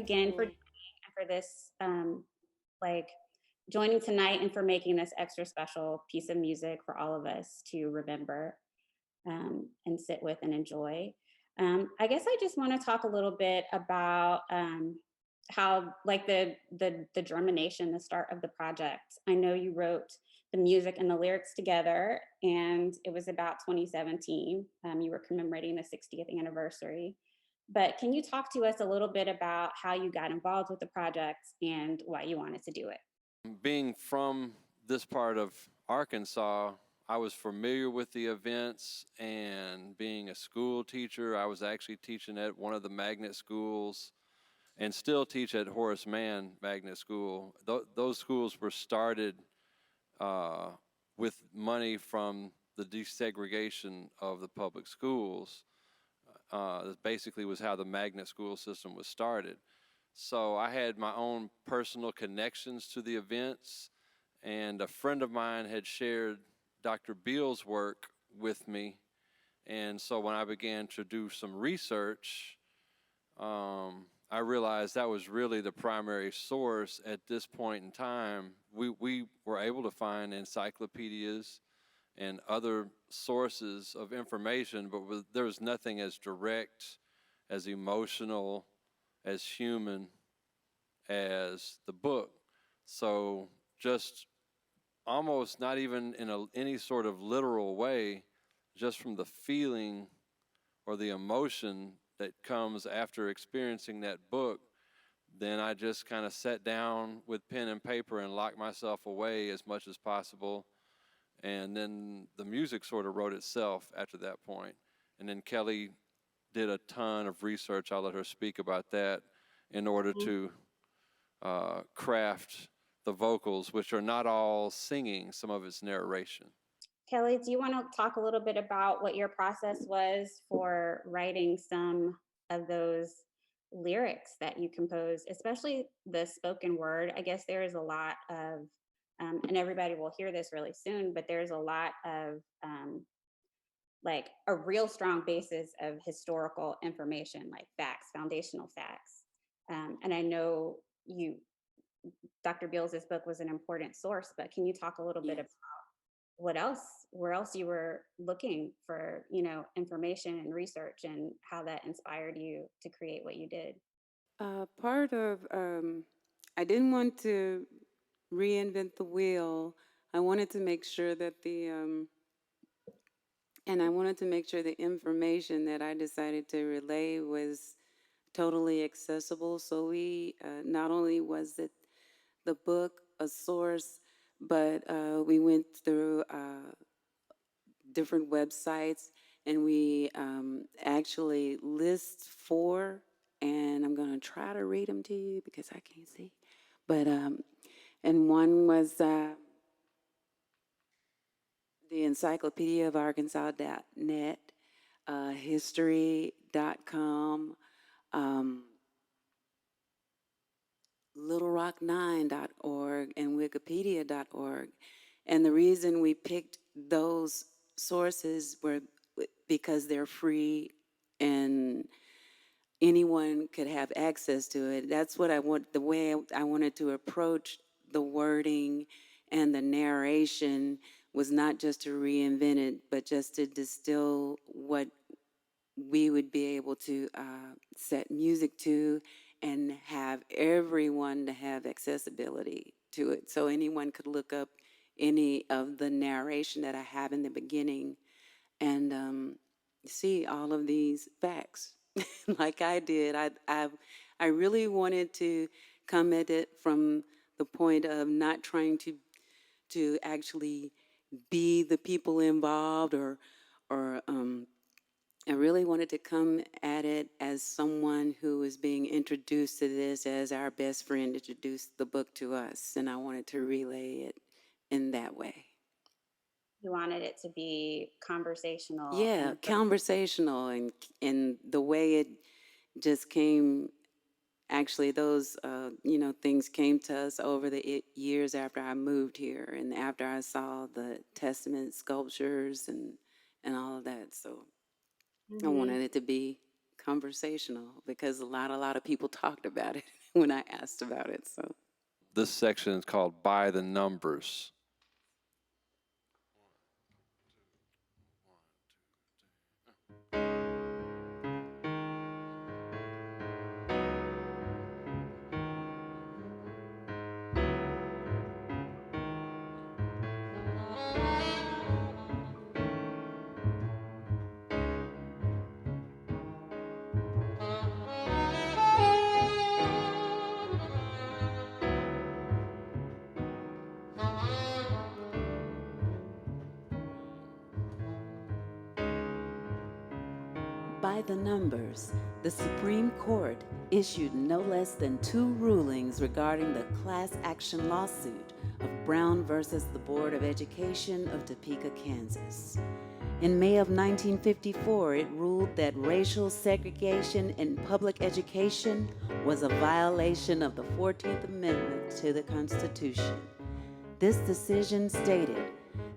again for this like joining tonight and for making this extra special piece of music for all of us to remember and sit with and enjoy. I guess I just want to talk a little bit about how, like the germination, the start of the project. I know you wrote the music and the lyrics together, and it was about 2017. You were commemorating the 60th anniversary. But can you talk to us a little bit about how you got involved with the project and why you wanted to do it? Being from this part of Arkansas, I was familiar with the events, and being a school teacher, I was actually teaching at one of the magnet schools and still teach at Horace Mann Magnet School. Those schools were started uh, with money from the desegregation of the public schools. That basically was how the magnet school system was started. So I had my own personal connections to the events, and a friend of mine had shared Dr. Beals' work with me. And so when I began to do some research, I realized that was really the primary source at this point in time. We were able to find encyclopedias and other sources of information, but there was nothing as direct, as emotional, as human as the book. So just almost not even in any sort of literal way, just from the feeling or the emotion that comes after experiencing that book, then I just kind of sat down with pen and paper and locked myself away as much as possible. And then the music sort of wrote itself after that point. And then Kelley did a ton of research. I'll let her speak about that in order to craft the vocals, which are not all singing, some of it's narration. Kelley, do you want to talk a little bit about what your process was for writing some of those lyrics that you composed, especially the spoken word? I guess there is a lot of, and everybody will hear this really soon, but there's a lot of like a real strong basis of historical information, like facts, foundational facts. And I know Dr. Beals's book was an important source, but can you talk a little bit about what else, where else you were looking for, information and research and how that inspired you to create what you did? Part of, I didn't want to reinvent the wheel. I wanted to make sure that and I wanted to make sure the information that I decided to relay was totally accessible. So we, not only was it the book a source, but we went through different websites and we actually list four, and I'm going to try to read them to you because I can't see. But, and one was the encyclopedia of Arkansas.net, history.com, littlerock9.org, and wikipedia.org. And the reason we picked those sources were because they're free and anyone could have access to it. That's what I want, the way I wanted to approach the wording and the narration was not just to reinvent it, but just to distill what we would be able to set music to and have everyone to have accessibility to it. So anyone could look up any of the narration that I have in the beginning and see all of these facts like I did. I really wanted to come at it from the point of not trying to actually be the people involved or I really wanted to come at it as someone who was being introduced to this as our best friend introduced the book to us, and I wanted to relay it in that way. You wanted it to be conversational. Yeah, conversational, and the way it just came. Actually, those things came to us over the years after I moved here, and after I saw the Testament sculptures and all of that. So I wanted it to be conversational because a lot of people talked about it when I asked about it. So This section is called By the Numbers. by the numbers, the Supreme Court issued no less than 2 rulings regarding the class action lawsuit of Brown versus the Board of Education of Topeka, Kansas. In May of 1954, it ruled that racial segregation in public education was a violation of the 14th Amendment to the Constitution. This decision stated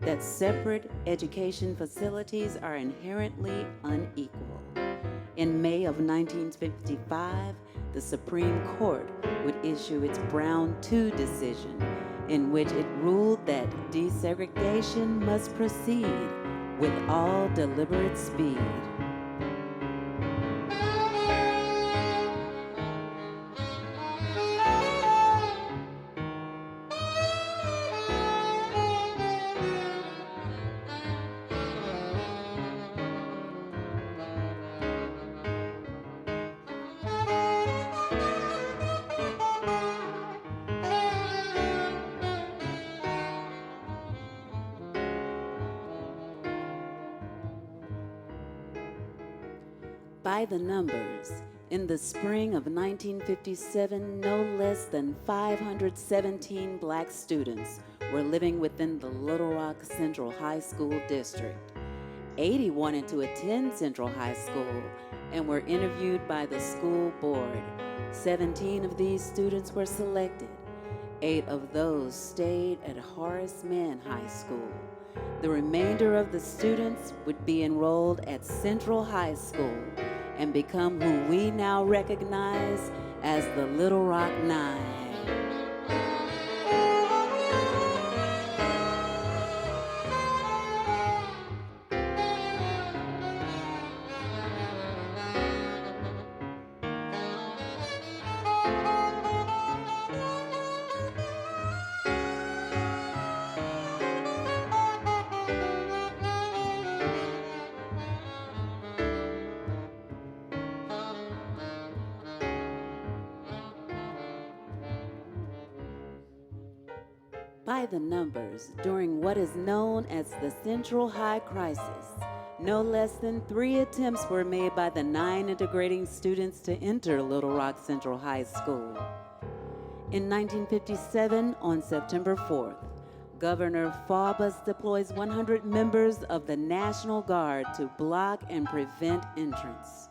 that separate education facilities are inherently unequal. In May of 1955, the Supreme Court would issue its Brown II decision, in which it ruled that desegregation must proceed with all deliberate speed. By the numbers, in the spring of 1957, no less than 517 Black students were living within the Little Rock Central High School district. 80 wanted to attend Central High School and were interviewed by the school board. 17 of these students were selected. 8 of those stayed at Horace Mann High School. The remainder of the students would be enrolled at Central High School and become who we now recognize as the Little Rock Nine. By the numbers, during what is known as the Central High Crisis, no less than 3 attempts were made by the 9 integrating students to enter Little Rock Central High School. In 1957, on September 4th, Governor Faubus deploys 100 members of the National Guard to block and prevent entrance.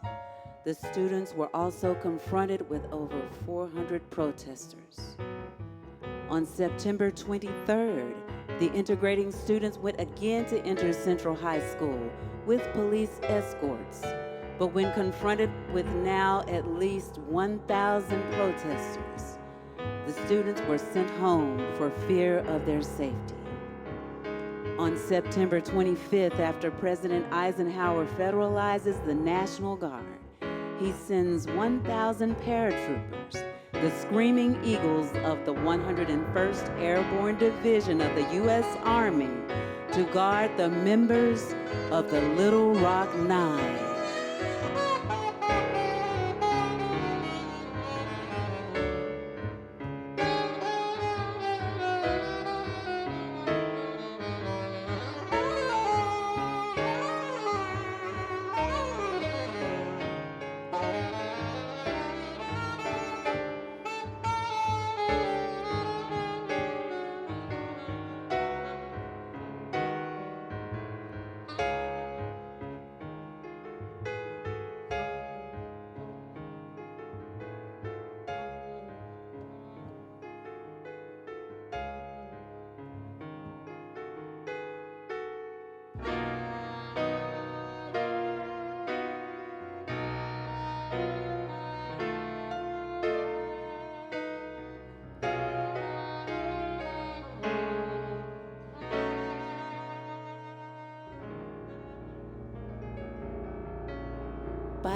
The students were also confronted with over 400 protesters. On September 23rd, the integrating students went again to enter Central High School with police escorts. But when confronted with now at least 1,000 protesters, the students were sent home for fear of their safety. On September 25th, after President Eisenhower federalizes the National Guard, he sends 1,000 paratroopers, the Screaming Eagles of the 101st Airborne Division of the U.S. Army, to guard the members of the Little Rock Nine.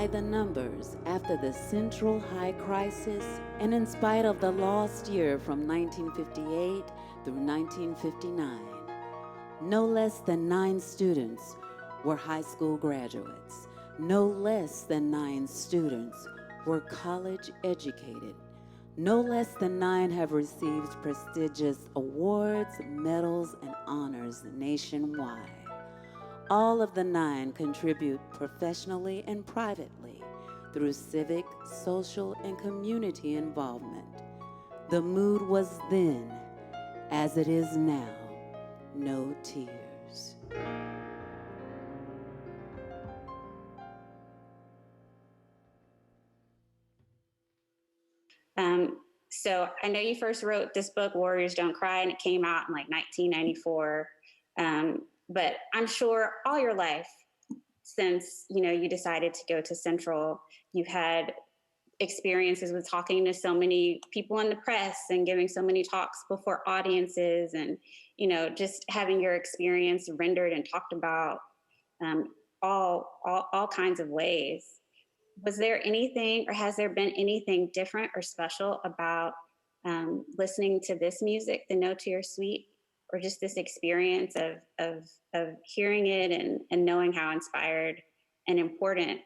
by the numbers after the Central High crisis and in spite of the lost year from 1958 through 1959. No less than 9 students were high school graduates. No less than 9 students were college educated. No less than 9 have received prestigious awards, medals, and honors nationwide. All of the 9 contribute professionally and privately through civic, social, and community involvement. The mood was then, as it is now, no tears. So I know you first wrote this book, Warriors Don't Cry, and it came out in like 1994. But I'm sure all your life, since you decided to go to Central, you've had experiences with talking to so many people in the press and giving so many talks before audiences, and just having your experience rendered and talked about um, all kinds of ways. Was there anything, or has there been anything different or special about listening to this music, the No Tears Suite, or just this experience of hearing it and knowing how inspired and important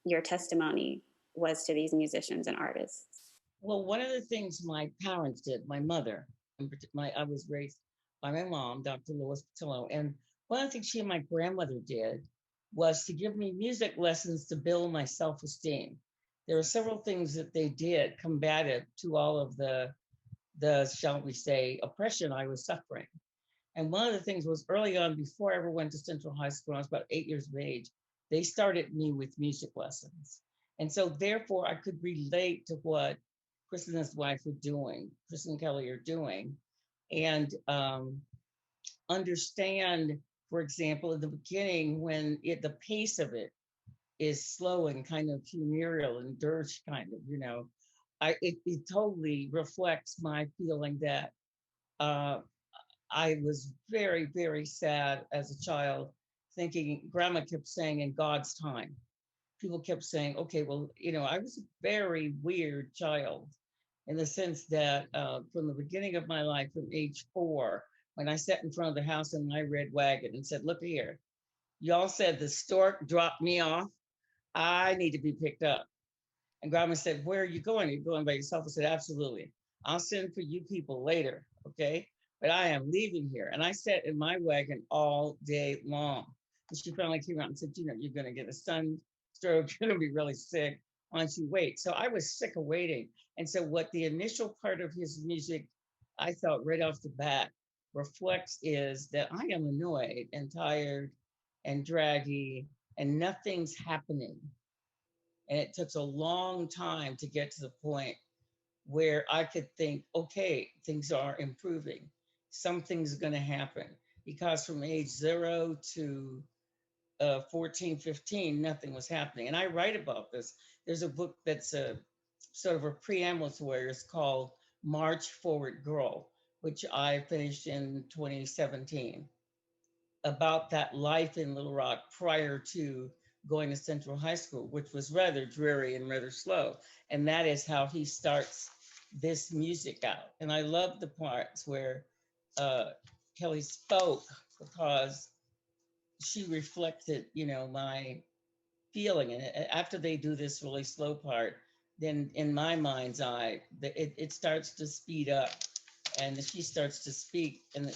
your testimony was to these musicians and artists? Well, one of the things my parents did, my mother, I was raised by my mom, Dr. Lois Patillo, and one of the things she and my grandmother did was to give me music lessons to build my self-esteem. There were several things that they did combative to all of the shall we say, oppression I was suffering. And one of the things was early on, before I ever went to Central High School, I was about 8 years of age, they started me with music lessons. And so therefore I could relate to what Chris and his wife are doing, Chris and Kelley are doing, and understand, for example, in the beginning when the pace of it is slow and kind of funereal and dirge kind of, it totally reflects my feeling that I was very, very sad as a child, thinking grandma kept saying in God's time. People kept saying, okay, well, I was a very weird child in the sense that from the beginning of my life, from age 4, when I sat in front of the house in my red wagon and said, look here, y'all said the stork dropped me off. I need to be picked up. And grandma said, where are you going? Are you going by yourself? I said, absolutely. I'll send for you people later. Okay. But I am leaving here. And I sat in my wagon all day long. And she finally came out and said, you're going to get a sunstroke. You're going to be really sick. Why don't you wait? So I was sick of waiting. And so what the initial part of his music, I thought right off the bat reflects is that I am annoyed and tired and draggy and nothing's happening. And it took a long time to get to the point where I could think, okay, things are improving. Something's going to happen. Because from age 0 to 14, 15, nothing was happening. And I write about this. There's a book that's a sort of a preamble to where it's called March Forward Girl, which I finished in 2017, about that life in Little Rock prior to going to Central High School, which was rather dreary and rather slow. And that is how he starts this music out. And I love the parts where Kelley spoke, because she reflected, my feeling. And after they do this really slow part, then in my mind's eye, it starts to speed up, and she starts to speak, and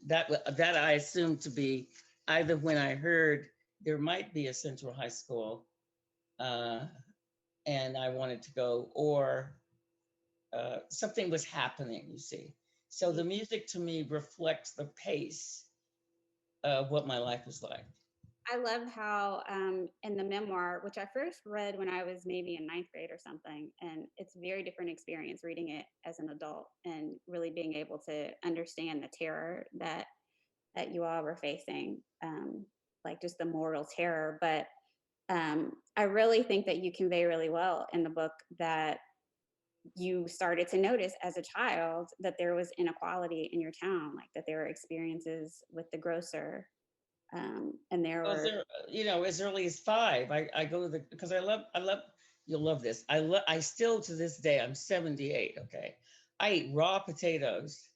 that I assume to be either when I heard there might be a Central High School, uh, and I wanted to go, or something was happening. You see, so the music to me reflects the pace of what my life was like. I love how in the memoir, which I first read when I was maybe in ninth grade or something, and it's a very different experience reading it as an adult and really being able to understand the terror that you all were facing, like just the moral terror. But I really think that you convey really well in the book that you started to notice as a child that there was inequality in your town, like that there were experiences with the grocer And there Well, were, there, as early as 5, I go to because I love, you'll love this. I still to this day, I'm 78. Okay. I eat raw potatoes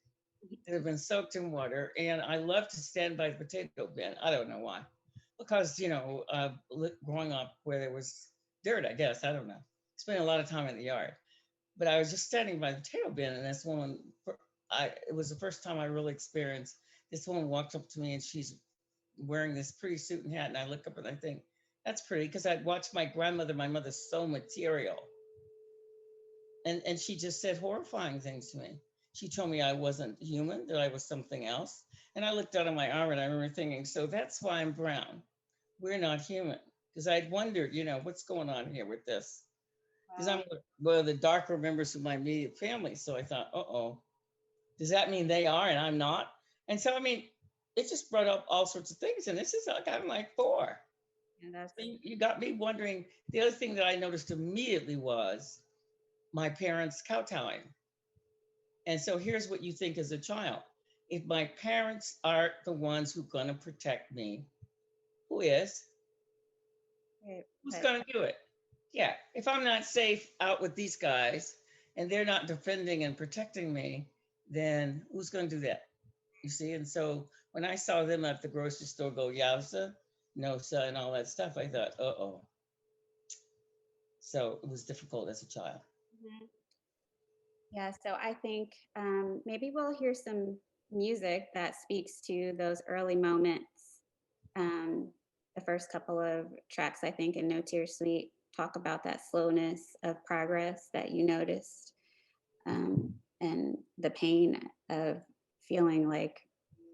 that have been soaked in water, and I love to stand by the potato bin. I don't know why, because growing up where there was dirt, I guess I don't know. Spent a lot of time in the yard, but I was just standing by the potato bin, and this woman, it was the first time I really experienced. This woman walked up to me, and she's wearing this pretty suit and hat, and I look up and I think that's pretty because I'd watched my mother sew material, and she just said horrifying things to me. She told me I wasn't human, that I was something else. And I looked down at my arm and I remember thinking, so that's why I'm brown. We're not human. Because I'd wondered, what's going on here with this? Because I'm wow, one of the darker members of my immediate family. So I thought, oh, does that mean they are and I'm not? And so, I mean, it just brought up all sorts of things. And this is like, I'm like 4. and that's, So you got me wondering. The other thing that I noticed immediately was my parents kowtowing. And so here's what you think as a child. If my parents are the ones who are going to protect me, who is? right, Who's but going to do it? Yeah. If I'm not safe out with these guys and they're not defending and protecting me, then who's going to do that? You see? And so when I saw them at the grocery store go, Yowza, no, sir, and all that stuff, I thought, uh-oh. So it was difficult as a child. mhm. Yeah, so I think maybe we'll hear some music that speaks to those early moments. Um, the first couple of tracks, I think, in No Tears Sweet talk about that slowness of progress that you noticed, and the pain of feeling like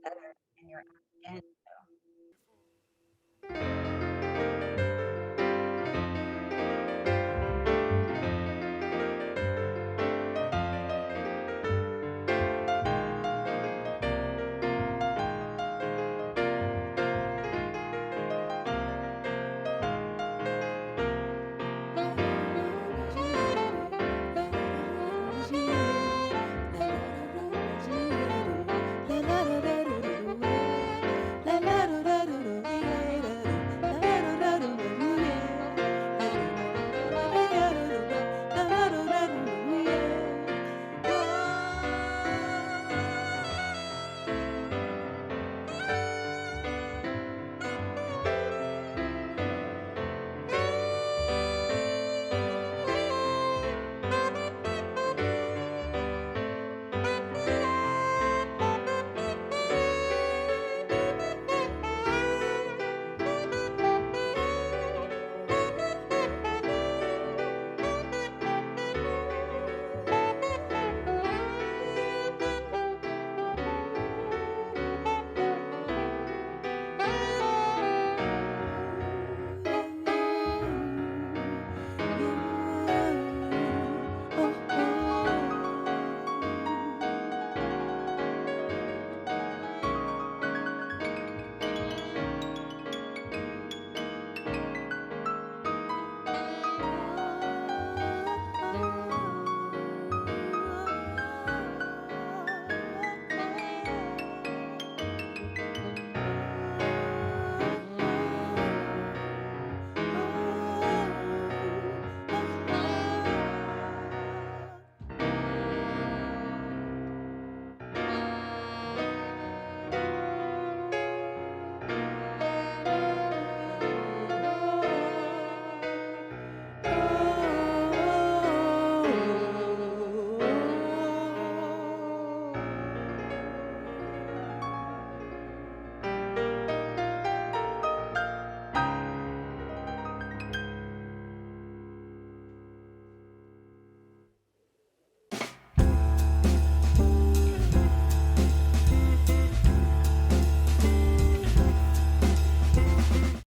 other in your own skin.